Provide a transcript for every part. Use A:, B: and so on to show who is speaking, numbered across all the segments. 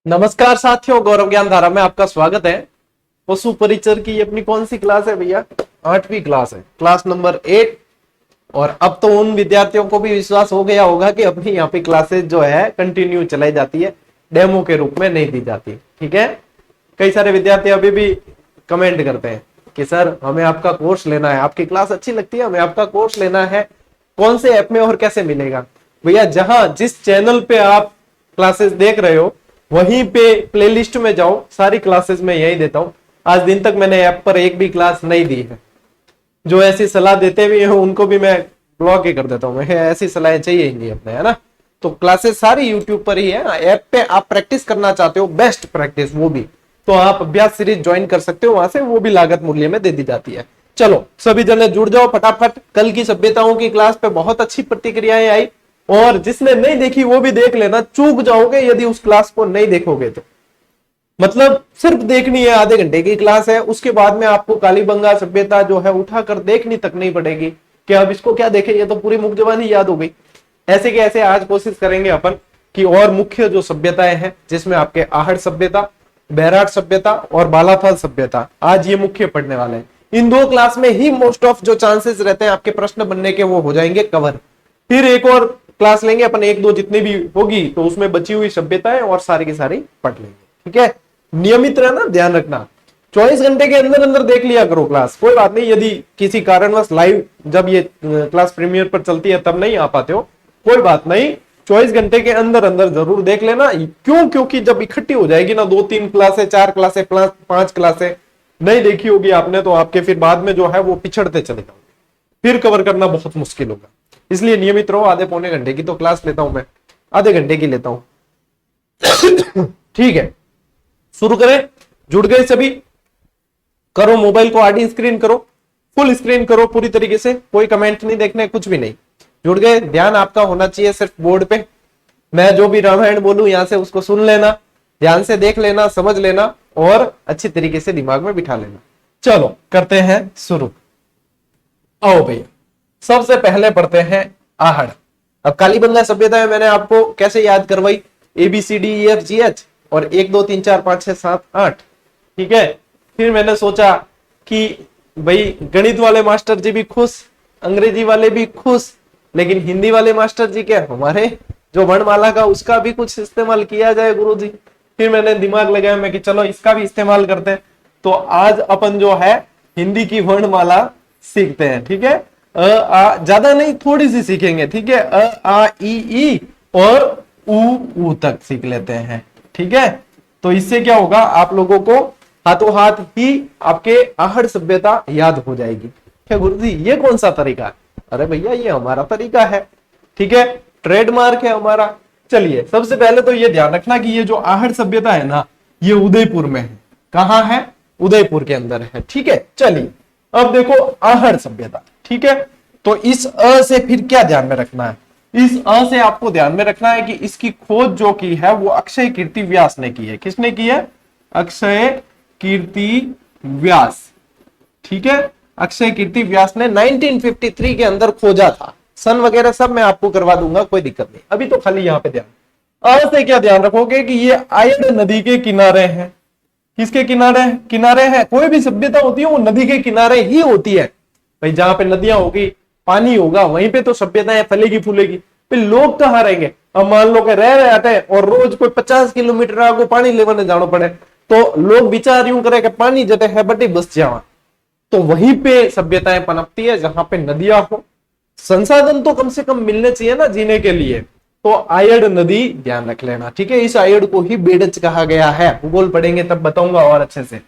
A: नमस्कार साथियों, गौरव ज्ञान धारा में आपका स्वागत है। पशु परिचर की अपनी कौन सी क्लास है भैया? 8वीं क्लास है, क्लास नंबर 8। और अब तो उन विद्यार्थियों को भी विश्वास हो गया होगा कि अपनी यहाँ पे क्लासेस जो है कंटिन्यू चलाई जाती है, डेमो के रूप में नहीं दी जाती। ठीक है, कई सारे विद्यार्थी अभी भी कमेंट करते हैं कि सर हमें आपका कोर्स लेना है, आपकी क्लास अच्छी लगती है, हमें आपका कोर्स लेना है, कौन से ऐप में और कैसे मिलेगा? भैया जहां जिस चैनल पे आप क्लासेस देख रहे हो वहीं पे प्लेलिस्ट में जाओ, सारी क्लासेस में यही देता हूं। आज दिन तक मैंने ऐप पर एक भी क्लास नहीं दी है। जो ऐसी सलाह देते भी हैं उनको भी मैं ब्लॉक ही कर देता हूं। मैं ऐसी सलाहें चाहिए ही नहीं अपने, है ना। तो क्लासेस सारी यूट्यूब पर ही है। ऐप पे आप प्रैक्टिस करना चाहते हो, बेस्ट प्रैक्टिस वो भी, तो आप अभ्यास सीरीज ज्वाइन कर सकते हो वहां से, वो भी लागत मूल्य में दे दी जाती है। चलो सभी जने जुड़ जाओ फटाफट। कल की सभ्यताओं की क्लास पे बहुत अच्छी प्रतिक्रियाएं आई, और जिसने नहीं देखी वो भी देख लेना। चूक जाओगे यदि उस क्लास को नहीं देखोगे तो। मतलब सिर्फ देखनी है, आधे घंटे की क्लास है, उसके बाद में आपको कालीबंगा सभ्यता जो है उठाकर देखनी तक नहीं पड़ेगी कि अब इसको क्या देखें, ये तो पूरी मुखजबानी याद हो गई। ऐसे के ऐसे आज कोशिश करेंगे अपन कि और मुख्य जो सभ्यताएं हैं, जिसमें आपके आहड़ सभ्यता, बैराट सभ्यता और बालाथल सभ्यता, आज ये मुख्य पढ़ने वाले हैं। इन दो क्लास में ही मोस्ट ऑफ जो चांसेस रहते हैं आपके प्रश्न बनने के वो हो जाएंगे कवर। फिर एक और क्लास लेंगे अपन, एक दो जितनी भी होगी, तो उसमें बची हुई सभ्यताएं और सारी की सारी पढ़ लेंगे। ठीक है, नियमित रहना, ध्यान रखना। 24 घंटे के अंदर अंदर देख लिया करो क्लास, कोई बात नहीं। यदि किसी कारणवश लाइव जब ये क्लास प्रीमियर पर चलती है तब नहीं आ पाते हो, कोई बात नहीं, 24 घंटे के अंदर अंदर जरूर देख लेना। क्यों? क्योंकि जब इकट्ठी हो जाएगी ना, 2-3 क्लासें, 4 क्लासें, 5 क्लासें नहीं देखी होगी आपने, तो आपके फिर बाद में जो है वो पिछड़ते चले जाओगे, फिर कवर करना बहुत मुश्किल होगा। इसलिए नियमित रहो। आधे पौने घंटे की तो क्लास लेता हूं मैं, आधे घंटे की लेता हूं। ठीक है, शुरू करें। जुड़ गए सभी? करो, मोबाइल को आडी स्क्रीन करो, फुल स्क्रीन करो पूरी तरीके से, कोई कमेंट नहीं देखने, कुछ भी नहीं। जुड़ गए? ध्यान आपका होना चाहिए सिर्फ बोर्ड पे। मैं जो भी रामायण बोलूं यहां से उसको सुन लेना, ध्यान से देख लेना, समझ लेना और अच्छी तरीके से दिमाग में बिठा लेना। चलो करते हैं शुरू। आओ भैया, सबसे पहले पढ़ते हैं आहड़। अब कालीबंगा सभ्यता में मैंने आपको कैसे याद करवाई? ABCDEFGH और 1 2 3 4 5 6 7 8। ठीक है, फिर मैंने सोचा कि भाई गणित वाले मास्टर जी भी खुश, अंग्रेजी वाले भी खुश, लेकिन हिंदी वाले मास्टर जी क्या, हमारे जो वर्णमाला का उसका भी कुछ इस्तेमाल किया जाए गुरुजी। फिर मैंने दिमाग लगाया मैं कि चलो इसका भी इस्तेमाल करते हैं। तो आज अपन जो है हिंदी की वर्णमाला सीखते हैं। ठीक है, अ आ ज्यादा नहीं, थोड़ी सी सीखेंगे। ठीक है, अ आ ई और ऊ तक सीख लेते हैं। ठीक है, तो इससे क्या होगा, आप लोगों को हाथों हाथ ही आपके आहड़ सभ्यता याद हो जाएगी। क्या गुरुजी ये कौन सा तरीका है? अरे भैया ये हमारा तरीका है। ठीक है, ट्रेडमार्क है हमारा। चलिए सबसे पहले तो ये ध्यान रखना कि ये जो आहड़ सभ्यता है ना, ये उदयपुर में है। कहां है? उदयपुर के अंदर है। ठीक है, चलिए अब देखो आहड़ सभ्यता। ठीक है, तो इस अ से फिर क्या ध्यान में रखना है? इस अ से आपको ध्यान में रखना है कि इसकी खोज जो की है वो अक्षय कीर्ति व्यास ने की है। किसने की है? अक्षय कीर्ति व्यास। ठीक है, अक्षय कीर्ति व्यास ने 1953 के अंदर खोजा था। सन वगैरह सब मैं आपको करवा दूंगा, कोई दिक्कत नहीं। अभी तो खाली यहां पे ध्यान। अ से क्या ध्यान रखोगे कि ये आयड़ नदी के किनारे हैं। किसके किनारे? किनारे है। कोई भी सभ्यता होती है वो नदी के किनारे ही होती है भाई। जहां पे नदियां होगी, पानी होगा, वहीं पे तो सभ्यताएं फलेगी फूलेगी। फिर लोग कहाँ रहेंगे? अब मान लो कि रह रहे आते हैं और रोज कोई 50 किलोमीटर आगे पानी लेने जाना पड़े, तो लोग विचार यूं करे कि पानी जटे है बटे बस जावा। तो वहीं पे सभ्यताएं पनपती है जहां पे नदियां हो। संसाधन तो कम से कम मिलने चाहिए ना जीने के लिए। तो आयड़ नदी ध्यान रख लेना। ठीक है, इस आयड़ को ही बेडच कहा गया है। भूगोल पढ़ेंगे तब बताऊंगा और अच्छे से।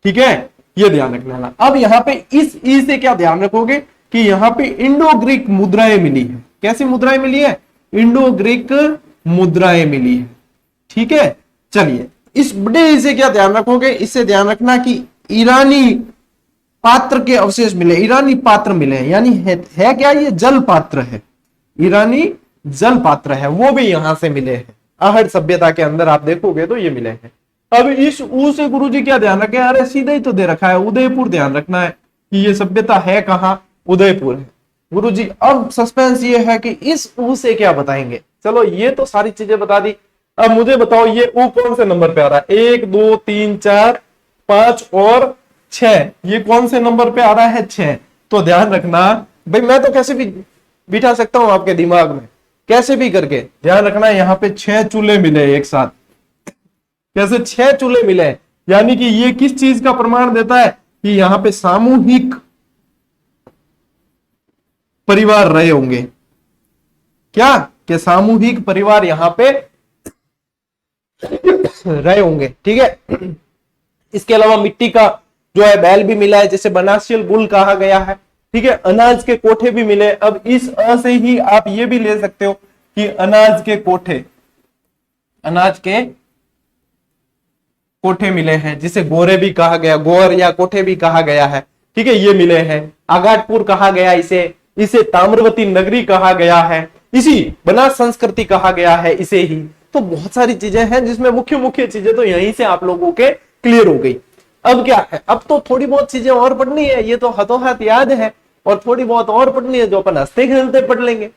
A: ठीक है, ये ध्यान रख लेना। अब यहाँ पे इस ई से क्या ध्यान रखोगे कि यहाँ पे इंडो ग्रीक मुद्राएं मिली है। कैसी मुद्राएं मिली है? इंडो ग्रीक मुद्राएं मिली है। ठीक है, चलिए इस बड़े ई से क्या ध्यान रखोगे? इससे ध्यान रखना कि ईरानी पात्र के अवशेष मिले, ईरानी पात्र मिले हैं। यानी है क्या? ये जल पात्र है, ईरानी जल पात्र है, वो भी यहां से मिले हैं। आहड़ सभ्यता के अंदर आप देखोगे तो ये मिले हैं। अब इस ऊ से गुरुजी क्या ध्यान रखें? अरे सीधा ही तो दे रखा है, उदयपुर ध्यान रखना है कि ये सभ्यता है कहां? उदयपुर है। गुरुजी अब सस्पेंस ये है कि इस ऊ से क्या बताएंगे। चलो ये तो सारी चीजें बता दी, अब मुझे बताओ ये ऊ कौन से नंबर पे आ रहा है? 1 2 3 4 5 और 6, ये कौन से नंबर पे आ रहा है? 6। तो ध्यान रखना भाई, मैं तो कैसे भी बिठा सकता हूं आपके दिमाग में, कैसे भी करके। ध्यान रखना यहां पे 6 चूल्हे मिले एक साथ। कैसे 6 चूल्हे मिले? यानी कि ये किस चीज का प्रमाण देता है कि यहां पे सामूहिक परिवार रहे होंगे। क्या कि सामूहिक परिवार यहां पे रहे होंगे। ठीक है, इसके अलावा मिट्टी का जो है बैल भी मिला है, जिसे बनासियल बुल कहा गया है। ठीक है, अनाज के कोठे भी मिले। अब इस अ से ही आप ये भी ले सकते हो कि अनाज के कोठे, अनाज के कोठे मिले हैं, जिसे गोरे भी कहा गया, गोर या कोठे भी कहा गया है। ठीक है, ये मिले हैं। आगाटपुर कहा गया इसे ताम्रवती नगरी कहा गया है, इसी बनास संस्कृति कहा गया है इसे ही। तो बहुत सारी चीजें हैं जिसमें मुख्य मुख्य चीजें तो यहीं से आप लोगों के क्लियर हो गई। अब क्या है, अब तो थोड़ी बहुत चीजें और पढ़नी है, ये तो हाथों हाथ याद है, और थोड़ी बहुत और पढ़नी है जो अपन हंसते खेलते पढ़ लेंगे।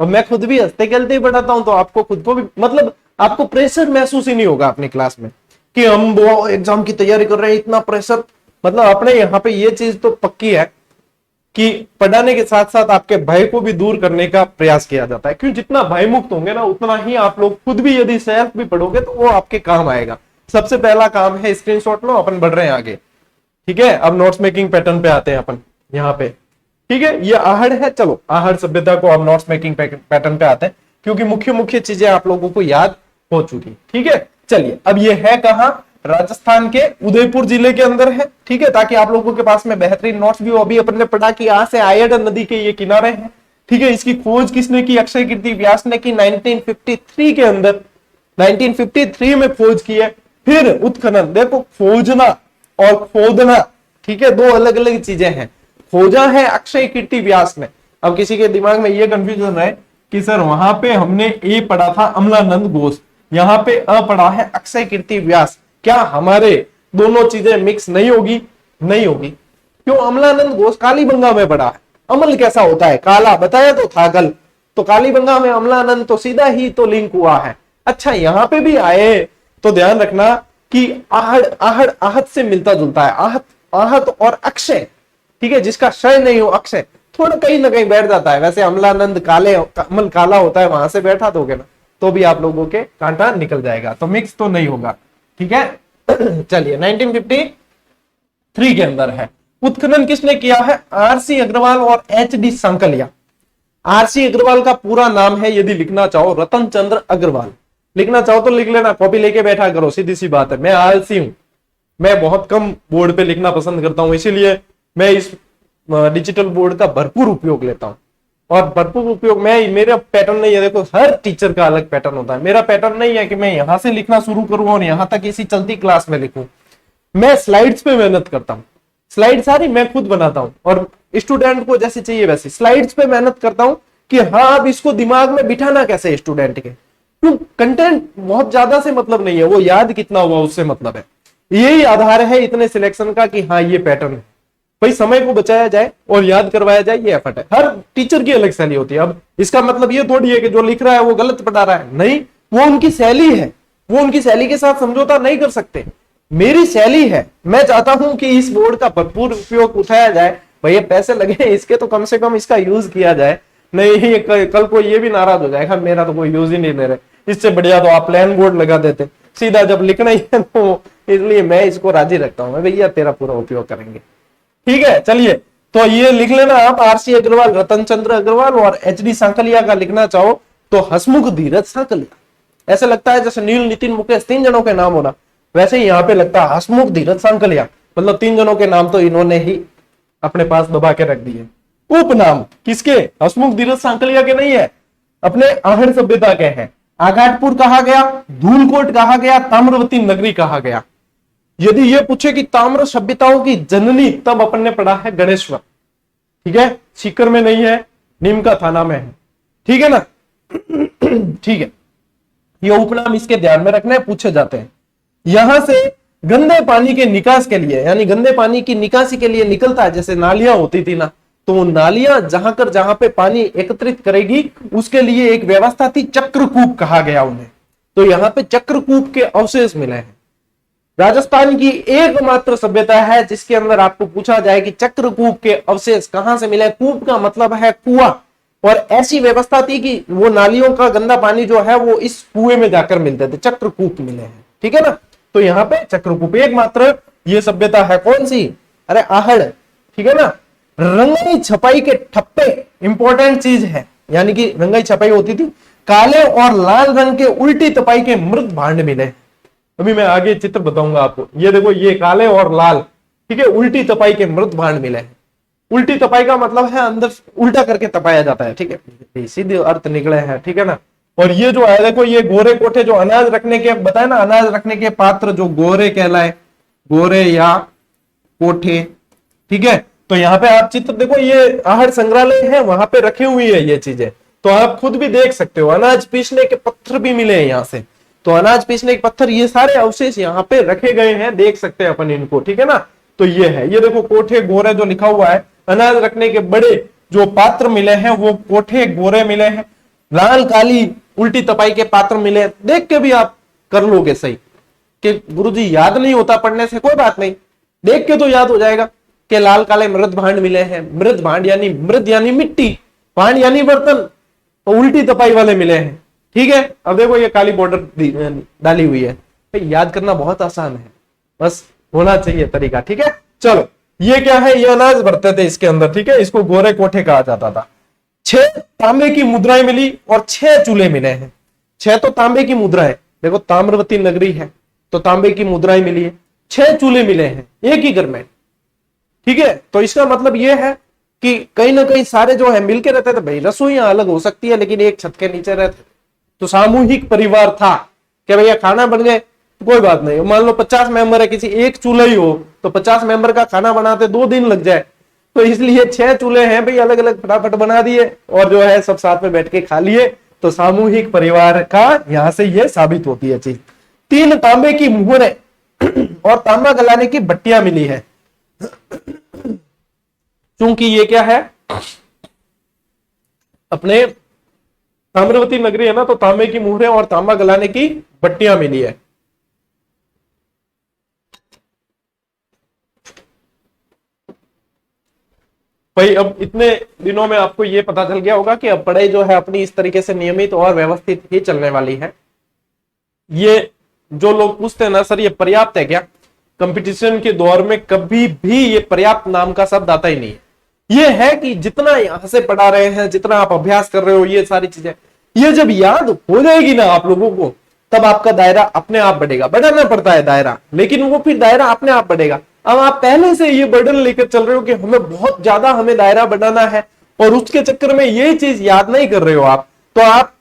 A: और मैं खुद भी हंसते खेलते ही पढ़ाता हूं, तो आपको खुद को भी मतलब आपको प्रेशर महसूस ही नहीं होगा अपनी क्लास में कि हम वो एग्जाम की तैयारी कर रहे हैं, इतना प्रेशर। मतलब अपने यहाँ पे ये चीज तो पक्की है कि पढ़ाने के साथ साथ आपके भय को भी दूर करने का प्रयास किया जाता है, क्योंकि जितना भय मुक्त होंगे ना, उतना ही आप लोग खुद भी यदि सेल्फ भी पढ़ोगे तो वो आपके काम आएगा। सबसे पहला काम है स्क्रीनशॉट लो, अपन बढ़ रहे हैं आगे। ठीक है, अब नोट्स मेकिंग पैटर्न पे आते हैं अपन यहाँ पे। ठीक है, ये आहड़ है, चलो आहड़ सभ्यता को अब नोट्स मेकिंग पैटर्न पे आते हैं, क्योंकि मुख्य मुख्य चीजें आप लोगों को याद हो चुकी। ठीक है, चलिए अब ये है कहां? राजस्थान के उदयपुर जिले के अंदर है। ठीक है, ताकि आप लोगों के पास में बेहतरीन नोट्स भी हो। अभी अपन ने पढ़ा कि यहां से आयड नदी के ये किनारे हैं। ठीक है, इसकी खोज किसने की? अक्षय कीर्ति व्यास ने की 1953 के अंदर, 1953 में खोज की है। फिर उत्खनन, देखो खोजना और खोदना, ठीक है, दो अलग अलग चीजें हैं। खोजा है अक्षय कीर्ति व्यास ने। अब किसी के दिमाग में ये कंफ्यूजन है कि सर वहां पे हमने ए पढ़ा था अमलानंद घोष, यहाँ पे अ पढ़ा है अक्षय कीर्ति व्यास, क्या हमारे दोनों चीजें मिक्स नहीं होगी? नहीं होगी। क्यों? अमलानंद घोष कालीबंगा में पढ़ा है। अमल कैसा होता है? काला, बताया तो था कल। तो कालीबंगा में अमलानंद, तो सीधा ही तो लिंक हुआ है। अच्छा, यहां पे भी आए तो ध्यान रखना कि आहड़, आहड़ आहत से मिलता जुलता है। आहत, आहत और अक्षय, ठीक है, जिसका क्षय नहीं हो अक्षय, थोड़ा कहीं ना कहीं बैठ जाता है। वैसे अमलानंद काले, अमल काला होता है, वहां से बैठा दोगे ना तो भी आप लोगों के कांटा निकल जाएगा, तो मिक्स तो नहीं होगा। ठीक है, चलिए 1953 के अंदर है। उत्खनन किसने किया है? आरसी अग्रवाल और एचडी सांकलिया। आरसी अग्रवाल का पूरा नाम है, यदि लिखना चाहो, रतन चंद्र अग्रवाल। लिखना चाहो तो लिख लेना, कॉपी लेके बैठा करो, सीधी सी बात है। मैं आलसी हूं, मैं बहुत कम बोर्ड पे लिखना पसंद करता हूं, इसीलिए मैं इस डिजिटल बोर्ड का भरपूर उपयोग लेता हूं। और भरपूर उपयोग, मैं, मेरा पैटर्न नहीं है, देखो हर टीचर का अलग पैटर्न होता है। मेरा पैटर्न नहीं है कि मैं यहां से लिखना शुरू करूं और यहां तक इसी चलती क्लास में लिखूं। मैं स्लाइड्स पे मेहनत करता हूं, स्लाइड सारी मैं खुद बनाता हूं, और स्टूडेंट को जैसे चाहिए वैसे स्लाइड्स पे मेहनत करता हूं कि हाँ अब इसको दिमाग में बिठाना कैसे स्टूडेंट के। क्यों? कंटेंट बहुत ज्यादा से मतलब नहीं है, वो याद कितना हुआ उससे मतलब है। यही आधार है इतने सिलेक्शन का कि हाँ ये पैटर्न है भाई, समय को बचाया जाए और याद करवाया जाए, ये एफर्ट है। हर टीचर की अलग शैली होती है। अब इसका मतलब ये थोड़ी है कि जो लिख रहा है वो गलत पढ़ा रहा है, नहीं, वो उनकी शैली है, वो उनकी शैली के साथ समझौता नहीं कर सकते। मेरी शैली है, मैं चाहता हूं कि इस बोर्ड का भरपूर उपयोग उठाया जाए। भैया पैसे लगे इसके तो कम से कम इसका यूज किया जाए, नहीं कल को ये भी नाराज हो जाएगा मेरा तो कोई यूज ही नहीं ले रहे, इससे बढ़िया तो आप प्लान बोर्ड लगा देते, सीधा जब लिखना ही है तो। इसलिए मैं इसको राजी रखता हूं, भैया तेरा पूरा उपयोग करेंगे। ठीक है, चलिए तो ये लिख लेना आप, आरसी अग्रवाल, रतन चंद्र अग्रवाल, और एचडी सांकलिया का लिखना चाहो तो हसमुख धीरज सांकलिया। ऐसे लगता है जैसे नील, नितिन, मुकेश 3 जनों के नाम होना, वैसे ही यहाँ पे लगता है हसमुख धीरज सांकलिया, मतलब 3 जनों के नाम तो इन्होंने ही अपने पास दबा के रख दिए। उपनाम किसके? हसमुख धीरज सांकलिया के नहीं है, अपने आहड़ सभ्यता के हैं। आघाटपुर कहा गया, धूलकोट कहा गया, ताम्रवती नगरी कहा गया। यदि ये पूछे कि ताम्र सभ्यताओं की जननी, तब अपन ने पढ़ा है गणेश्वर। ठीक है, सीकर में नहीं है, नीम का थाना में है। ठीक है ना? ठीक है, ये उपनाम इसके ध्यान में रखना है, पूछे जाते हैं। यहां से गंदे पानी के निकास के लिए, यानी गंदे पानी की निकासी के लिए निकलता है, जैसे नालियां होती थी ना, तो वो नालियां जहां पे पानी एकत्रित करेगी उसके लिए एक व्यवस्था थी, चक्रकूप कहा गया उन्हें। तो यहाँ पे चक्रकूप के अवशेष मिले हैं। राजस्थान की एकमात्र सभ्यता है जिसके अंदर आपको पूछा जाए कि चक्रकूप के अवशेष कहां से मिले। कूप का मतलब है कुआं, और ऐसी व्यवस्था थी कि वो नालियों का गंदा पानी जो है वो इस कुएं में जाकर मिलते थे, चक्रकूप मिले हैं, ठीक है ना। तो यहाँ पे चक्रकूप एकमात्र ये सभ्यता है। कौन सी? अरे आहड़, ठीक है ना। रंगाई छपाई के ठप्पे इंपॉर्टेंट चीज है, यानी कि रंगाई छपाई होती थी। काले और लाल रंग के उल्टी तपाई के मृत भांड मिले। अभी मैं आगे चित्र बताऊंगा आपको। ये देखो, ये काले और लाल, ठीक है, उल्टी तपाई के मृत भांड मिले हैं। उल्टी तपाई का मतलब है अंदर उल्टा करके तपाया जाता है, ठीक है, सीधे अर्थ निकले हैं, ठीक है ना। और ये जो है देखो, ये गोरे कोठे जो अनाज रखने के बताए ना, अनाज रखने के पात्र जो गोरे कहलाए, गोरे या कोठे, ठीक है। तो यहाँ पे आप चित्र देखो, ये आहड़ संग्रहालय है, वहां पे रखी हुई है ये चीजें, तो आप खुद भी देख सकते हो। अनाज पीसने के पत्थर भी मिले हैं यहाँ से, तो अनाज पीसने के पत्थर, ये सारे अवशेष यहाँ पे रखे गए हैं, देख सकते हैं अपन इनको, ठीक है ना। तो ये है, ये देखो कोठे गोरे जो लिखा हुआ है, अनाज रखने के बड़े जो पात्र मिले हैं वो कोठे गोरे मिले हैं। लाल काली उल्टी तपाई के पात्र मिले, देख के भी आप कर लोगे सही कि गुरुजी याद नहीं होता पढ़ने से, कोई बात नहीं, देख के तो याद हो जाएगा कि लाल काले मृत भांड मिले हैं। मृत भांड यानी मृत यानी मिट्टी, भांड यानी बर्तन, तो उल्टी तपाई वाले मिले हैं, ठीक है। अब देखो ये काली बॉर्डर डाली हुई है, याद करना बहुत आसान है, बस होना चाहिए तरीका, ठीक है। चलो, ये क्या है? ये अनाज भरते थे इसके अंदर, ठीक है, इसको गोरे कोठे कहा जाता था। 6 तांबे की मुद्राएं मिली और 6 चूल्हे मिले हैं। 6 तो तांबे की मुद्राएं, देखो ताम्रवती नगरी है तो तांबे की मुद्राएं मिली है। 6 चूल्हे मिले हैं एक ही घर में, ठीक है। तो इसका मतलब यह है कि कहीं ना कहीं सारे जो है मिलके रहते थे। भाई रसोइयां अलग हो सकती है लेकिन एक छत के नीचे रहते, तो सामूहिक परिवार था कि भैया खाना बन गए तो कोई बात नहीं। मान लो 50 मेंबर है, किसी एक चूल्हा ही हो तो 50 मेंबर का खाना बनाते 2 दिन लग जाए, तो इसलिए 6 चूल्हे हैं भाई, अलग अलग फटाफट बना दिए और जो है सब साथ में बैठ के खा लिए। तो सामूहिक परिवार का यहां से यह साबित होती है चीज। 3 तांबे की मुहरें और तांबा गलाने की भट्टियां मिली है। क्योंकि ये क्या है, अपने ताम्रवती नगरी है ना, तो तांबे की मुहरें और तांबा गलाने की भट्टियां मिली है। भाई अब इतने दिनों में आपको ये पता चल गया होगा कि अब पढ़ाई जो है अपनी इस तरीके से नियमित और व्यवस्थित ही चलने वाली है। ये जो लोग पूछते हैं ना सर ये पर्याप्त है क्या, कंपटीशन के दौर में कभी भी ये पर्याप्त नाम का शब्द आता ही नहीं है। ये है कि जितना यहां से पढ़ा रहे हैं, जितना आप अभ्यास कर रहे हो, ये सारी चीजें ये जब याद हो जाएगी ना आप लोगों को, तब आपका दायरा अपने आप बढ़ेगा। बढ़ाना पड़ता है दायरा, लेकिन वो फिर दायरा अपने आप बढ़ेगा। अब आप पहले से ये बर्डन लेकर चल रहे हो कि हमें बहुत ज्यादा हमें दायरा बढ़ाना है और उसके चक्कर में ये चीज याद नहीं कर रहे हो आप, तो आप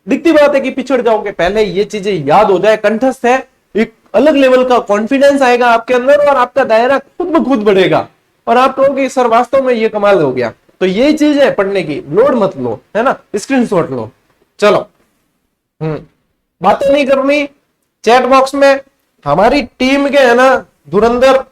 A: दिखती बात है कि पिछड़ जाओगे। पहले ये चीजें याद हो जाए, कंठस्थ है, एक अलग लेवल का कॉन्फिडेंस आएगा आपके अंदर और आपका दायरा खुद ब खुद बढ़ेगा और आप कहोगे सर वास्तव में ये कमाल हो गया। तो ये चीज है पढ़ने की, लोड मत लो, है ना, स्क्रीनशॉट लो। चलो, बातें नहीं करनी, चैट बॉक्स में हमारी टीम के है ना धुरंधर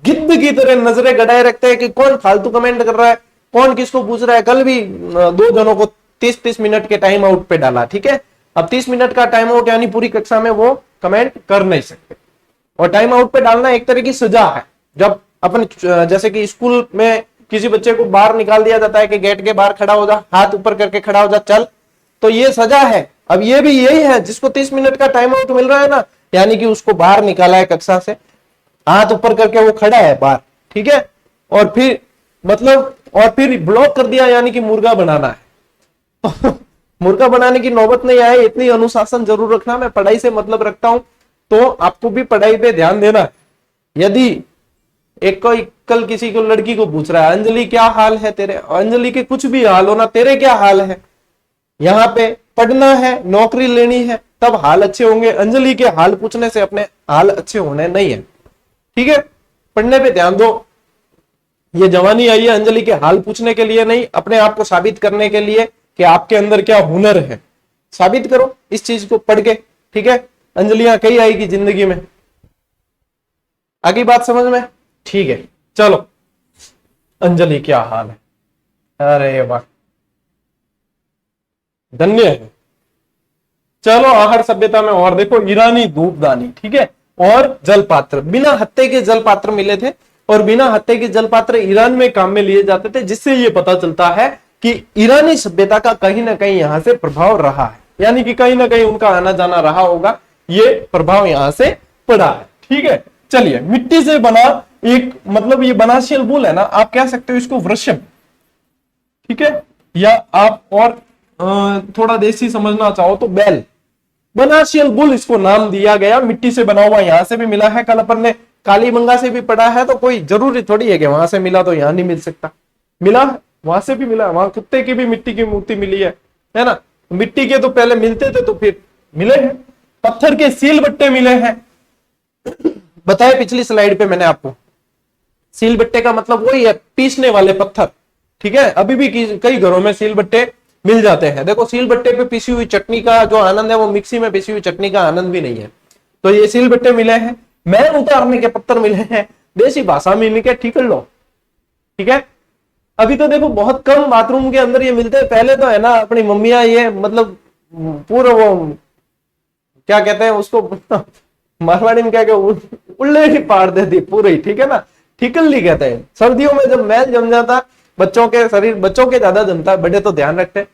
A: गिद्ध की तरह नजरें गड़ाए रखते हैं कि कौन फालतू कमेंट कर रहा है, कौन किसको पूछ रहा है। कल भी 2 जनों को 30-30 मिनट के टाइम आउट पे डाला, ठीक है। अब 30 मिनट का टाइम आउट यानी पूरी कक्षा में वो कमेंट कर नहीं सकते, और टाइम आउट पे डालना एक तरह की सजा है। जब अपन जैसे कि स्कूल में किसी बच्चे को बाहर निकाल दिया जाता है कि गेट के बाहर खड़ा हो जा, हाथ ऊपर करके खड़ा हो जा, चल, तो ये सजा है। अब ये भी यही है, जिसको 30 मिनट का टाइम आउट मिल रहा है ना, यानी कि उसको बाहर निकाला है कक्षा से, हाथ ऊपर करके वो खड़ा है बाहर, ठीक है। और फिर मतलब और फिर ब्लॉक कर दिया, यानी कि मुर्गा बनाना है। मुर्गा बनाने की नौबत नहीं आए, इतनी अनुशासन जरूर रखना। मैं पढ़ाई से मतलब रखता हूं, तो आपको भी पढ़ाई पे ध्यान देना। यदि एक कोई कल किसी को लड़की को पूछ रहा है, अंजलि क्या हाल है तेरे, अंजलि के कुछ भी हाल हो ना, तेरे क्या हाल है, यहाँ पे पढ़ना है, नौकरी लेनी है, तब हाल अच्छे होंगे। अंजलि के हाल पूछने से अपने हाल अच्छे होने नहीं है, ठीक है। पढ़ने पे ध्यान दो। ये जवानी आई है अंजलि के हाल पूछने के लिए नहीं, अपने आप को साबित करने के लिए कि आपके अंदर क्या हुनर है। साबित करो इस चीज को पढ़ के, ठीक है। अंजलियां कई आएगी जिंदगी में, आगे बात समझ में, ठीक है। चलो, अंजलि क्या हाल है, अरे वाह, धन्य है। चलो आहड़ सभ्यता में और देखो, ईरानी धूपदानी, ठीक है, और जल पात्र, बिना हत्थे के जल पात्र मिले थे, और बिना हत्थे के जल पात्र ईरान में काम में लिए जाते थे, जिससे ये पता चलता है कि ईरानी सभ्यता का कहीं ना कहीं यहां से प्रभाव रहा है, यानी कि कहीं ना कहीं उनका आना जाना रहा होगा, ये प्रभाव यहां से पड़ा है। ठीक है, चलिए, मिट्टी से बना एक, मतलब ये बनाशियल बुल है ना, आप कह सकते हो इसको वृषभ, ठीक है, या आप और थोड़ा देसी समझना चाहो तो बैल, बनाशियल बुल इसको नाम दिया गया। मिट्टी से बना हुआ, यहां से भी मिला है, कल अपन ने कालीबंगा से भी पढ़ा है, तो कोई जरूरी थोड़ी है कि वहां से मिला तो यहां नहीं मिल सकता, मिला है, वहां से भी मिला, वहां कुत्ते की भी मिट्टी की मूर्ति मिली है ना। मिट्टी के तो पहले मिलते थे, तो फिर मिले हैं। पत्थर के सील बट्टे मिले हैं, बताए पिछली स्लाइड पे मैंने आपको। सील बट्टे का मतलब वही है, पीसने वाले पत्थर, ठीक है। अभी भी कई घरों में सील बट्टे मिल जाते हैं। देखो, सील बट्टे पे पीसी हुई चटनी का जो आनंद है वो मिक्सी में पीसी हुई चटनी का आनंद भी नहीं है। तो ये सील बट्टे मिले हैं, मैल उतारने के पत्थर मिले हैं, देसी भाषा में इनके ठीक लो, ठीक है। अभी तो देखो बहुत कम बाथरूम के अंदर ये मिलते हैं, पहले तो है ना अपनी मम्मियां ये मतलब पूरा वो क्या कहते हैं उसको मारवाड़ी में क्या उल्ले ही पाड़ देती पूरे ही, ठीक है ना, ठिकल्ली कहते हैं। सर्दियों में जब मैल जम जाता, बच्चों के शरीर, बच्चों के ज्यादा जमता है, बड़े तो ध्यान रखते हैं।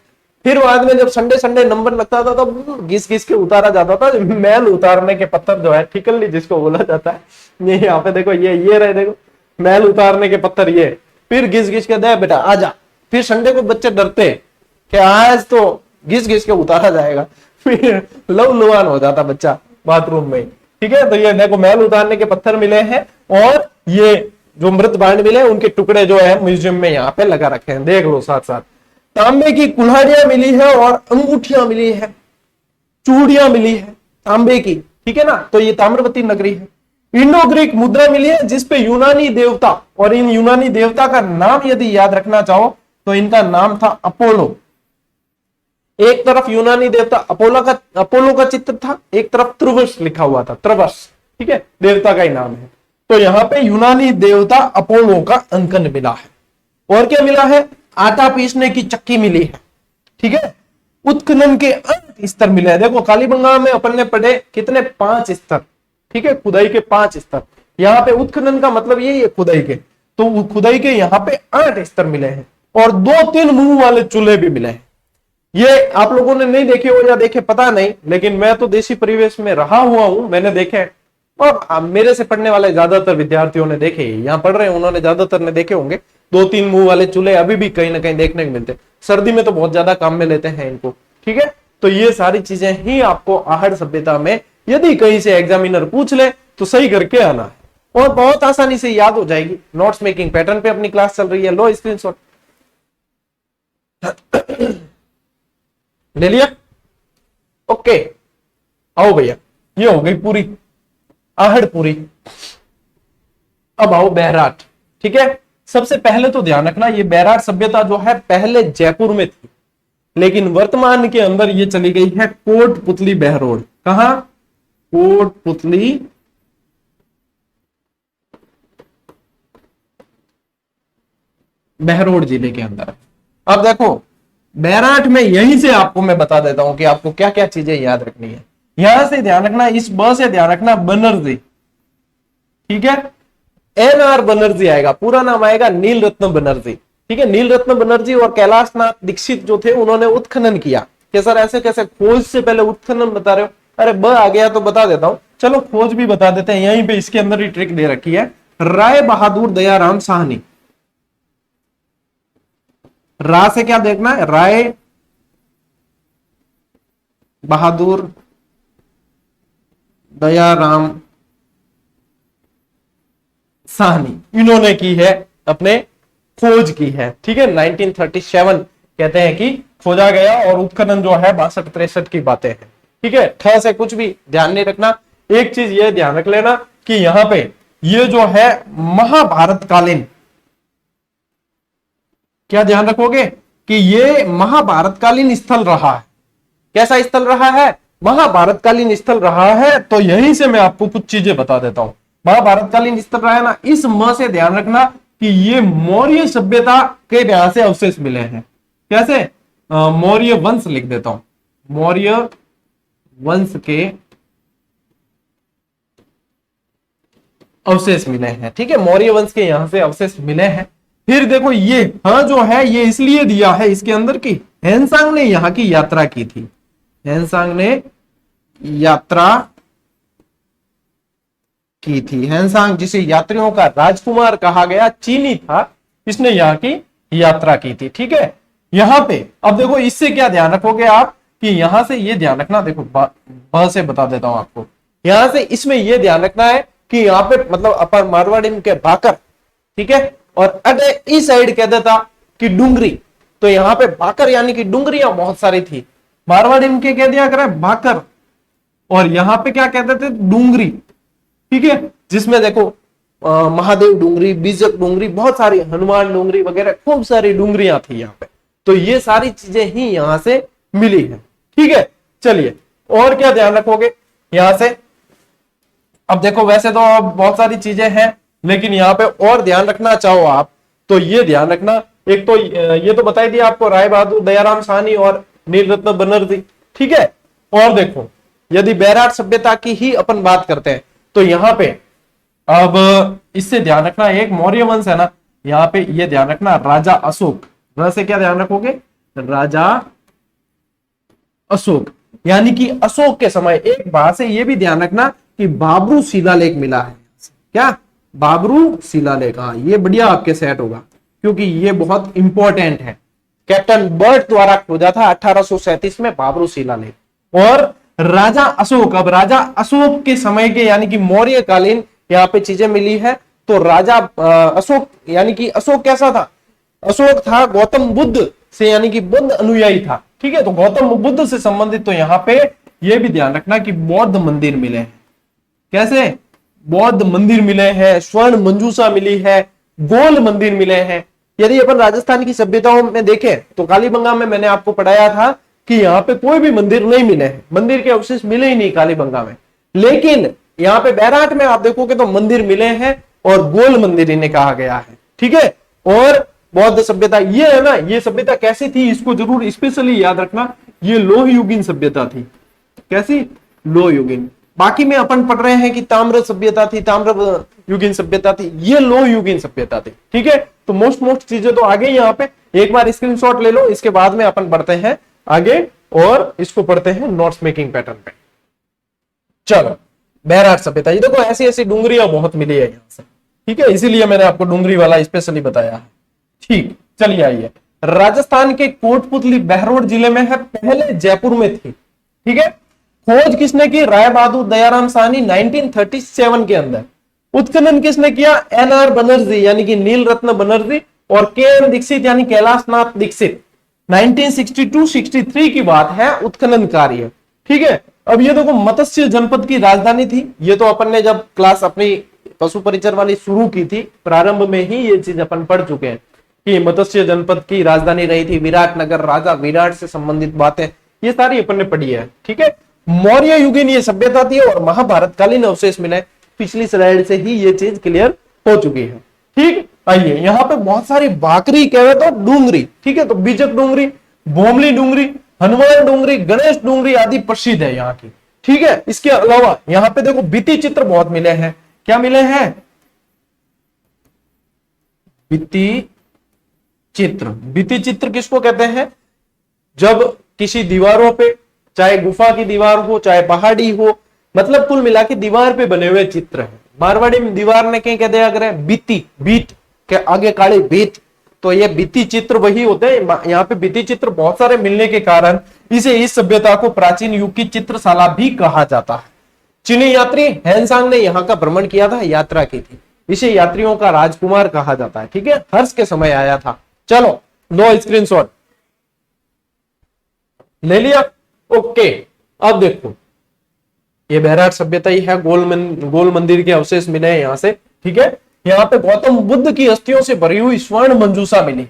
A: फिर बाद में जब संडे संडे नंबर लगता था तो घिस घिस के उतारा जाता था, मैल उतारने के पत्थर जो है, ठिकल्ली जिसको बोला जाता है। ये यहाँ पे देखो, ये रहे, देखो मैल उतारने के पत्थर ये, फिर घिस घिस के दे बेटा आजा। फिर संडे को बच्चे डरते कि आज तो घिस घिस के उतारा जाएगा, फिर लवलुहान हो जाता बच्चा बाथरूम में, ठीक है। तो ये देखो मैल उतारने के पत्थर मिले हैं, और ये जो मृत भांड मिले उनके टुकड़े जो है म्यूजियम में यहाँ पे लगा रखे हैं, देख लो साथ साथ। तांबे की कुल्हाड़ियां मिली है और अंगूठियां मिली है, चूड़ियां मिली है तांबे की, ठीक है ना। तो ये ताम्रवती नगरी है। इंडो ग्रीक मुद्रा मिली है जिसपे यूनानी देवता, और इन यूनानी देवता का नाम यदि याद रखना चाहो तो इनका नाम था अपोलो। एक तरफ यूनानी देवता अपोलो का चित्र था, एक तरफ त्रुवस लिखा हुआ था, त्रवस, ठीक है, देवता का ही नाम है। तो यहां पे यूनानी देवता अपोलो का अंकन मिला है। और क्या मिला है? आटा पीसने की चक्की मिली है, ठीक है। उत्खनन के 8 स्तर मिले हैं। देखो कालीबंगा में अपन ने पढ़े कितने, 5 स्तर, ठीक है, खुदाई के 5 स्तर। यहाँ पे उत्खनन का मतलब यही है, खुदाई के। तो खुदाई के यहाँ पे 8 स्तर मिले हैं, और 2-3 मुंह वाले चूल्हे भी मिले हैं। ये आप लोगों ने नहीं देखे हो या देखे पता नहीं, लेकिन मैं तो देशी परिवेश में रहा हुआ हूं, मैंने देखे, और मेरे से पढ़ने वाले ज्यादातर विद्यार्थियों ने देखे, यहाँ पढ़ रहे हैं उन्होंने ज्यादातर ने देखे होंगे। 2-3 मुंह वाले चूल्हे अभी भी कहीं ना कहीं देखने को मिलते, सर्दी में तो बहुत ज्यादा काम में लेते हैं इनको, ठीक है। तो ये सारी चीजें ही आपको आहड़ सभ्यता में यदि कहीं से एग्जामिनर पूछ ले तो सही करके आना है, और बहुत आसानी से याद हो जाएगी। नोट्स मेकिंग पैटर्न पे अपनी क्लास चल रही है, लो स्क्रीनशॉट ले लिया, ओके। आओ भैया, ये हो गई पूरी आहड़ पूरी। अब आओ बैराट, ठीक है। सबसे पहले तो ध्यान रखना, ये बैराट सभ्यता जो है पहले जयपुर में थी, लेकिन वर्तमान के अंदर ये चली गई है कोटपुतली बहरोड। कहां? कोटपुतली बहरोड जिले के अंदर। अब देखो बैराट में, यहीं से आपको मैं बता देता हूं कि आपको क्या क्या चीजें याद रखनी है। यहां से ध्यान रखना, इस ब से ध्यान रखना बनर्जी, ठीक है। NR बनर्जी आएगा, पूरा नाम आएगा नील रत्न बनर्जी, ठीक है। नील रत्न बनर्जी और कैलाशनाथ दीक्षित जो थे उन्होंने उत्खनन किया। कि सर ऐसे कैसे, खोज से पहले उत्खनन बता रहे हो? अरे ब आ गया तो बता देता हूं, चलो खोज भी बता देते हैं। यहीं पे इसके अंदर ही ट्रिक दे रखी है। राय बहादुर दयाराम साहनी, रा से क्या देखना है? राय बहादुर दयाराम साहनी, इन्होंने की है, अपने खोज की है, ठीक है। 1937 कहते हैं कि खोजा गया, और उत्खनन जो है 62-63 की बातें हैं, ठीक है। ठ से कुछ भी ध्यान नहीं रखना। एक चीज ये ध्यान रख लेना कि यहां पे ये जो है महाभारत कालीन, क्या ध्यान रखोगे कि ये महाभारत कालीन स्थल रहा है। कैसा स्थल रहा है? महाभारत कालीन स्थल रहा है। तो यहीं से मैं आपको कुछ चीजें बता देता हूं। महाभारत कालीन स्थल रहा है ना, इस म से ध्यान रखना कि ये मौर्य सभ्यता के यहां से अवशेष मिले हैं। कैसे? मौर्य वंश लिख देता हूं, मौर्य वंश के अवशेष मिले हैं। ठीक है, मौर्य वंश के यहां से अवशेष मिले हैं। फिर देखो ये हाँ जो है ये इसलिए दिया है इसके अंदर की हेनसांग ने यहाँ की यात्रा की थी। हेनसांग ने यात्रा की थी। हेनसांग जिसे यात्रियों का राजकुमार कहा गया चीनी था, इसने यहाँ की यात्रा की थी। ठीक है, यहां पे अब देखो इससे क्या ध्यान रखोगे आप कि यहां से ये ध्यान रखना, देखो ब से बता देता हूं आपको। यहां से इसमें ये ध्यान रखना है कि यहाँ पे मतलब अपर मारवाड़ी के भाकर, ठीक है, और अगर इस साइड कह देता कि डूंगरी, तो यहाँ पे भाकर यानी कि डूंगरियां बहुत सारी थी। मारवाड़ी के कह दिया करे भाकर, और यहाँ पे क्या कहते थे डूंगरी। ठीक है, जिसमें देखो महादेव डूंगरी, बीजक डूंगरी, बहुत सारी हनुमान डूंगरी वगैरह खूब सारी डूंगरियां थी यहाँ पे। तो ये सारी चीजें ही यहां से मिली है। ठीक है, चलिए और क्या ध्यान रखोगे यहां से। अब देखो वैसे तो बहुत सारी चीजें हैं, लेकिन यहाँ पे और ध्यान रखना चाहो आप तो ये ध्यान रखना, एक तो ये तो बताई दिया आपको राय बहादुर दयाराम साहनी और नीलरत्न बनर्जी। ठीक है, और देखो यदि बैराट सभ्यता की ही अपन बात करते हैं तो यहाँ पे अब इससे ध्यान रखना, एक मौर्य वंश है ना, यहाँ पे ये ध्यान रखना राजा अशोक, से क्या ध्यान रखोगे राजा अशोक, यानी कि अशोक के समय। एक बात से ये भी ध्यान रखना कि बाबरू शिलालेख मिला है। क्या बाबरू शिलालेख, हाँ ये बढ़िया आपके सेट होगा क्योंकि ये बहुत इंपॉर्टेंट है। कैप्टन बर्ट द्वारा खोजा था 1837 में बाबरू शिलालेख। और राजा अशोक, अब राजा अशोक के समय के यानी कि मौर्य कालीन यहाँ पे चीजें मिली है। तो राजा अशोक यानी कि अशोक कैसा था, अशोक था गौतम बुद्ध से यानी कि बुद्ध अनुयायी था। ठीक है, तो गौतम बुद्ध से संबंधित तो यहाँ पे ये भी ध्यान रखना कि बौद्ध मंदिर मिले हैं। कैसे बौद्ध मंदिर मिले हैं, स्वर्ण मंजूषा मिली है, गोल मंदिर मिले हैं। यदि अपन राजस्थान की सभ्यताओं में देखें तो कालीबंगा में मैंने आपको पढ़ाया था कि यहाँ पे कोई भी मंदिर नहीं मिले हैं, मंदिर के अवशेष मिले ही नहीं कालीबंगा में। लेकिन यहाँ पे बैराट में आप देखोगे तो मंदिर मिले हैं और गोल मंदिर इन्हें कहा गया है। ठीक है, और बौद्ध सभ्यता ये है ना, ये सभ्यता कैसी थी इसको जरूर स्पेशली याद रखना, ये लोह युगीन सभ्यता थी। कैसी लोह युगीन, बाकी में अपन पढ़ रहे हैं कि ताम्र सभ्यता थी, ताम्र युगीन सभ्यता थी, ये लोह युगीन सभ्यता थी। ठीक है, तो मोस्ट चीजें तो आगे यहाँ पे एक बार स्क्रीनशॉट ले लो, इसके बाद में अपन बढ़ते हैं आगे और इसको पढ़ते हैं नोट्स मेकिंग पैटर्न पे। चलो बैराट सभ्यता, ये देखो ऐसी ऐसी डूंगरियां बहुत मिली है यहाँ से। ठीक है, इसीलिए मैंने आपको डूंगरी वाला स्पेशली बताया है। ठीक, चलिए आइए, राजस्थान के कोटपुतली बहरोड जिले में है, पहले जयपुर में थी। ठीक है, खोज किसने की, राय बहादुर दयाराम साहनी 1937 के अंदर। उत्खनन किसने किया, एनआर बनर्जी यानी कि नील रत्न बनर्जी और केएम दीक्षित यानी कैलाश नाथ दीक्षित। 1962-63 की बात है उत्खनन कार्य। ठीक है, अब ये देखो मत्स्य जनपद की राजधानी थी, ये तो अपन ने जब क्लास अपनी पशु परिचर वाली शुरू की थी प्रारंभ में ही ये चीज अपन पढ़ चुके हैं कि मत्स्य जनपद की राजधानी रही थी विराटनगर, राजा विराट से संबंधित बातें ये सारी अपन ने पढ़ी है। ठीक है, मौर्य युगीन ये सभ्यता थी और महाभारत कालीन अवशेष मिले, पिछली स्लाइड से ही ये चीज क्लियर हो चुकी है। ठीक, आइए यहाँ पे बहुत सारी बाकरी कह रहे तो डूंगरी। ठीक है, तो बीजक डूंगरी, भोमली डूंगरी, हनुमान डूंगरी, गणेश डूंगरी आदि प्रसिद्ध है यहाँ की। ठीक है, इसके अलावा यहाँ पे देखो भित्ति चित्र बहुत मिले हैं। क्या मिले हैं, भित्ति चित्र। भित्ति चित्र किसको कहते हैं, जब किसी दीवारों पे, चाहे गुफा की दीवार हो चाहे पहाड़ी हो, मतलब कुल मिला के दीवार पे बने हुए चित्र है। मारवाड़ी में दीवार ने क्या कहते हैं, भित्ति, बीट के आगे काले बीट, तो ये भित्ति चित्र वही होते हैं। यहाँ पे भित्ति चित्र बहुत सारे मिलने के कारण इसे इस सभ्यता को प्राचीन युग की चित्रशाला भी कहा जाता है। चीनी यात्री हेनसांग ने यहाँ का भ्रमण किया था, यात्रा की थी, इसे यात्रियों का राजकुमार कहा जाता है। ठीक है, हर्ष के समय आया था। चलो लो स्क्रीनशॉट ले लिया, ओके। अब देखो ये बैराट सभ्यता ही है, गोल मंदिर के अवशेष मिले हैं यहाँ से। ठीक है, यहाँ पे गौतम बुद्ध की अस्थियों से भरी हुई स्वर्ण मंजूषा मिली है।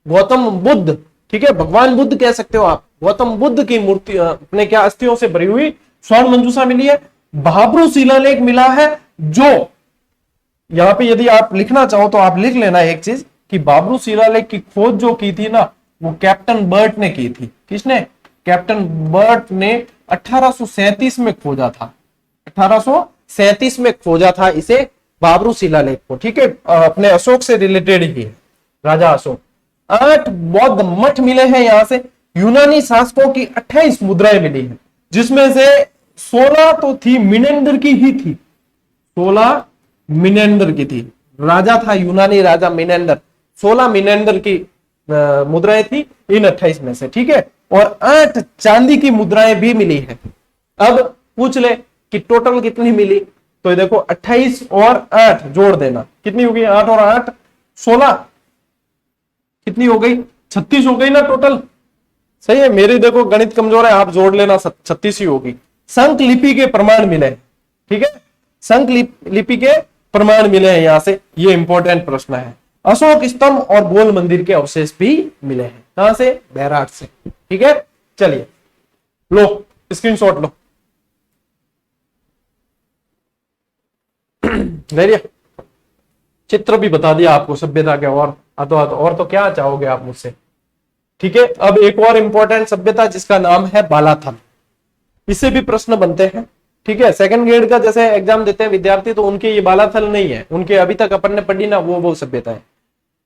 A: गौतम बुद्ध, ठीक है, भगवान बुद्ध कह सकते हो आप, गौतम बुद्ध की मूर्ति अपने क्या अस्थियों से भरी हुई स्वर्ण मंजूषा मिली है। बाबरू शिलालेख मिला है, जो यहाँ पे यदि आप लिखना चाहो तो आप लिख लेना एक चीज कि बाबरू शिलालेख की खोज जो की थी ना वो कैप्टन बर्ट ने की थी। किसने, कैप्टन बर्ट ने 1837 में खोजा था। 1837 में खोजा था इसे बाबरू शिलालेख को, ठीक है, अपने अशोक से रिलेटेड ही है, राजा अशोक। 8 बौद्ध मठ मिले हैं यहां से। यूनानी शासकों की 28 मुद्राएं मिली हैं, जिसमें से 16 तो थी मिनेंडर की ही थी, 16 मिनेंडर की थी। राजा था यूनानी राजा मिनेंडर, 16 मिनेंडर की मुद्राएं थी इन 28 में से, ठीक है। और 8 चांदी की मुद्राएं भी मिली है। अब पूछ ले कि टोटल कितनी मिली, तो ये देखो 28 और 8 जोड़ देना, कितनी होगी, 8 और 8 16, कितनी हो गई, 36 हो गई ना टोटल। सही है, मेरी देखो गणित कमजोर है, आप जोड़ लेना, 36 ही होगी। संख लिपि के प्रमाण मिले, ठीक है, संख लिपि के प्रमाण मिले हैं यहां से, ये इंपॉर्टेंट प्रश्न है। अशोक स्तंभ और गोल मंदिर के अवशेष भी मिले हैं, कहां से, बैराट से, ठीक है। चलिए लो स्क्रीनशॉट लो, ले लिया, चित्र भी बता दिया आपको सभ्यता के, और तो क्या चाहोगे आप मुझसे, ठीक है। अब एक और इंपॉर्टेंट सभ्यता जिसका नाम है बालाथल, इससे भी प्रश्न बनते हैं, ठीक है। सेकंड ग्रेड का जैसे एग्जाम देते हैं विद्यार्थी, तो उनके ये बालाथल नहीं है, उनके अभी तक अपन ने पढ़ी ना वो सभ्यता है।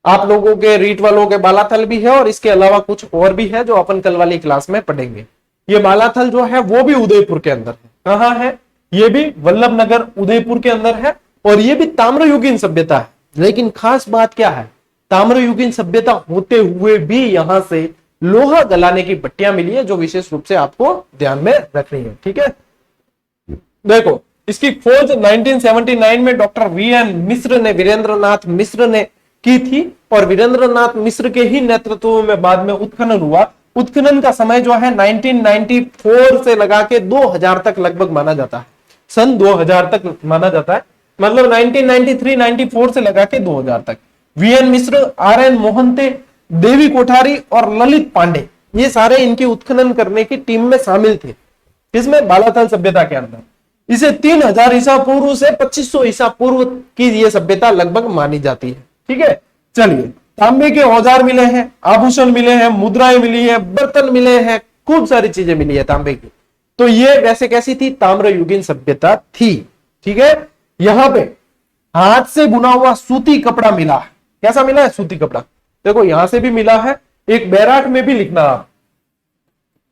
A: आप लोगों के रीट वालों के बालाथल भी है, और इसके अलावा कुछ और भी है जो अपन कल वाली क्लास में पढ़ेंगे। ये बालाथल जो है वो भी उदयपुर के अंदर है, कहां है, ये भी वल्लभ नगर उदयपुर के अंदर है, और ये भी ताम्रयुगीन सभ्यता है। लेकिन खास बात क्या है, ताम्रयुगीन सभ्यता होते हुए भी यहां से लोहा गलाने की भट्टियां मिली है, जो विशेष रूप से आपको ध्यान में रखनी है, ठीक है। देखो इसकी खोज 1979 में डॉक्टर वीएन मिश्र ने, वीरेंद्रनाथ मिश्र ने की थी, और वीरेंद्रनाथ मिश्र के ही नेतृत्व में बाद में उत्खनन हुआ। उत्खनन का समय जो है 1994 से लगा के 2000 तक लगभग माना जाता है, सन 2000 तक माना जाता है, मतलब 1993-94 से लगा के 2000 तक। वीएन मिश्र, आरएन मोहंते, देवी कोठारी और ललित पांडे, ये सारे इनके उत्खनन करने की टीम में शामिल थे, इसमें बालाथल सभ्यता के अंदर। इसे 3000 ईसा पूर्व से 2500 ईसा पूर्व की ये सभ्यता लगभग मानी जाती है, ठीक है। चलिए, तांबे के औजार मिले हैं, आभूषण मिले हैं, मुद्राएं मिली है, बर्तन मिले हैं, खूब सारी चीजें मिली है तांबे की। तो ये वैसे कैसी थी, ताम्रयुगीन सभ्यता थी, ठीक है। यहां पे हाथ से बुना हुआ सूती कपड़ा मिला है, कैसा मिला है, सूती कपड़ा, देखो यहां से भी मिला है, एक बैराट में भी लिखना, आप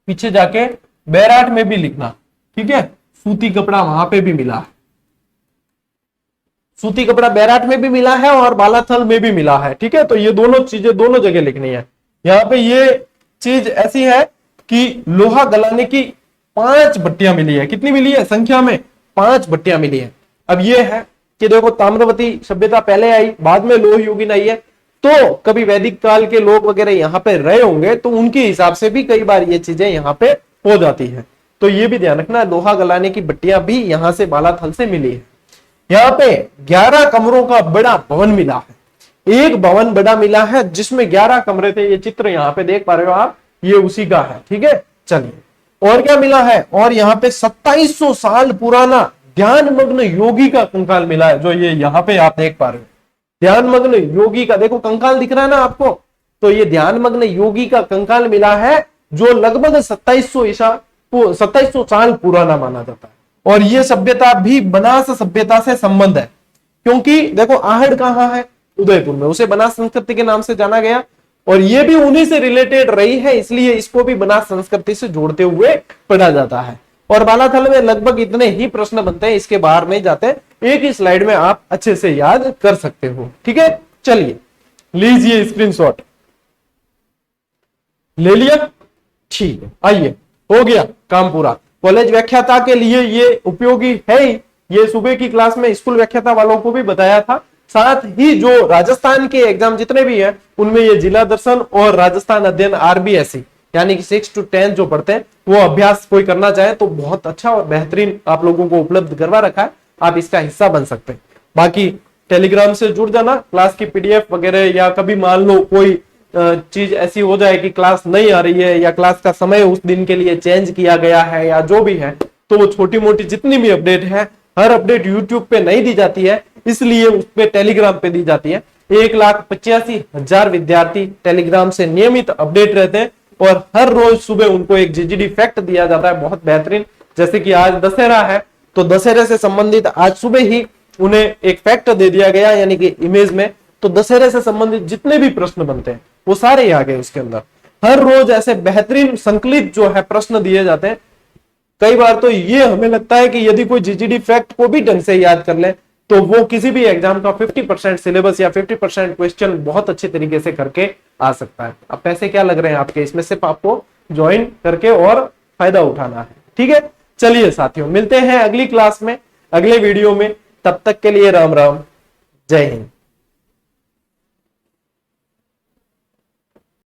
A: पीछे जाके बैराट में भी लिखना, ठीक है। सूती कपड़ा वहां पे भी मिला है, सूती कपड़ा बैराट में भी मिला है और बालाथल में भी मिला है, ठीक है। तो ये दोनों चीजें दोनों जगह लिखनी है। यहाँ पे ये चीज ऐसी है कि लोहा गलाने की 5 भट्टियां मिली है, कितनी मिली है, संख्या में 5 भट्टियां मिली है। अब ये है कि देखो ताम्रवती सभ्यता पहले आई, बाद में लोह युगीन आई है, तो कभी वैदिक काल के लोग वगैरह यहाँ पे रहे होंगे, तो उनके हिसाब से भी कई बार ये चीजें यहाँ पे हो जाती है। तो ये भी ध्यान रखना, लोहा गलाने की भट्टियां भी यहाँ से बालाथल से मिली है। यहाँ पे 11 कमरों का बड़ा भवन मिला है, एक भवन बड़ा मिला है जिसमें 11 कमरे थे, ये चित्र यहाँ पे देख पा रहे हो आप, ये उसी का है, ठीक है। चलिए और क्या मिला है, और यहाँ पे 2700 साल पुराना ध्यान मग्न योगी का कंकाल मिला है, जो ये यहाँ पे आप देख पा रहे हो, ध्यान मग्न योगी का, देखो कंकाल दिख रहा है ना आपको, तो ये ध्यान मग्न योगी का कंकाल मिला है, जो लगभग 2700 साल पुराना माना जाता है। और ये सभ्यता भी बनास सभ्यता से संबंध है, क्योंकि देखो आहड़ कहां है, उदयपुर में, उसे बनास संस्कृति के नाम से जाना गया, और ये भी उन्हीं से रिलेटेड रही है, इसलिए इसको भी बनास संस्कृति से जोड़ते हुए पढ़ा जाता है। और बालाथल में लगभग इतने ही प्रश्न बनते हैं, इसके बाहर नहीं जाते, एक ही स्लाइड में आप अच्छे से याद कर सकते हो, ठीक है। चलिए लीजिए स्क्रीनशॉट, ले लिया, ठीक है, आइए, हो गया काम पूरा। कॉलेज व्याख्याता के लिए ये उपयोगी है ही, ये सुबह की क्लास में स्कूल व्याख्याता वालों को भी बताया था, साथ ही जो राजस्थान के एग्जाम जितने भी हैं उनमें ये जिला दर्शन और राजस्थान अध्ययन RBSE यानी कि 6 to 10 जो पढ़ते हैं, वो अभ्यास कोई करना चाहे तो बहुत अच्छा और बेहतरीन आप लोगों को उपलब्ध करवा रखा है, आप इसका हिस्सा बन सकते हैं। बाकी टेलीग्राम से जुड़ जाना, क्लास की PDF वगैरह, या कभी मान लो कोई चीज ऐसी हो जाए कि क्लास नहीं आ रही है, या क्लास का समय उस दिन के लिए चेंज किया गया है, या जो भी है, तो वो छोटी मोटी जितनी भी अपडेट है, हर अपडेट यूट्यूब पे नहीं दी जाती है, इसलिए उस पे टेलीग्राम पे दी जाती है। 1,85,000 विद्यार्थी टेलीग्राम से नियमित अपडेट रहते हैं, और हर रोज सुबह उनको एक जीजीडी फैक्ट दिया जाता है, बहुत बेहतरीन। जैसे कि आज दशहरा है तो दशहरे से संबंधित आज सुबह ही उन्हें एक फैक्ट दे दिया गया, यानी कि इमेज में। तो दशहरे से संबंधित जितने भी प्रश्न बनते हैं वो सारे ही आ गए उसके अंदर। हर रोज ऐसे बेहतरीन संकलित जो है प्रश्न दिए जाते हैं। कई बार तो ये हमें लगता है कि यदि कोई जीजीडी फैक्ट को भी ढंग से याद कर ले तो वो किसी भी एग्जाम का 50% सिलेबस या 50% क्वेश्चन बहुत अच्छे तरीके से करके आ सकता है। अब पैसे क्या लग रहे हैं आपके, इसमें सिर्फ आपको ज्वाइन करके और फायदा उठाना है। ठीक है, चलिए साथियों, मिलते हैं अगली क्लास में, अगले वीडियो में। तब तक के लिए राम राम, जय हिंद।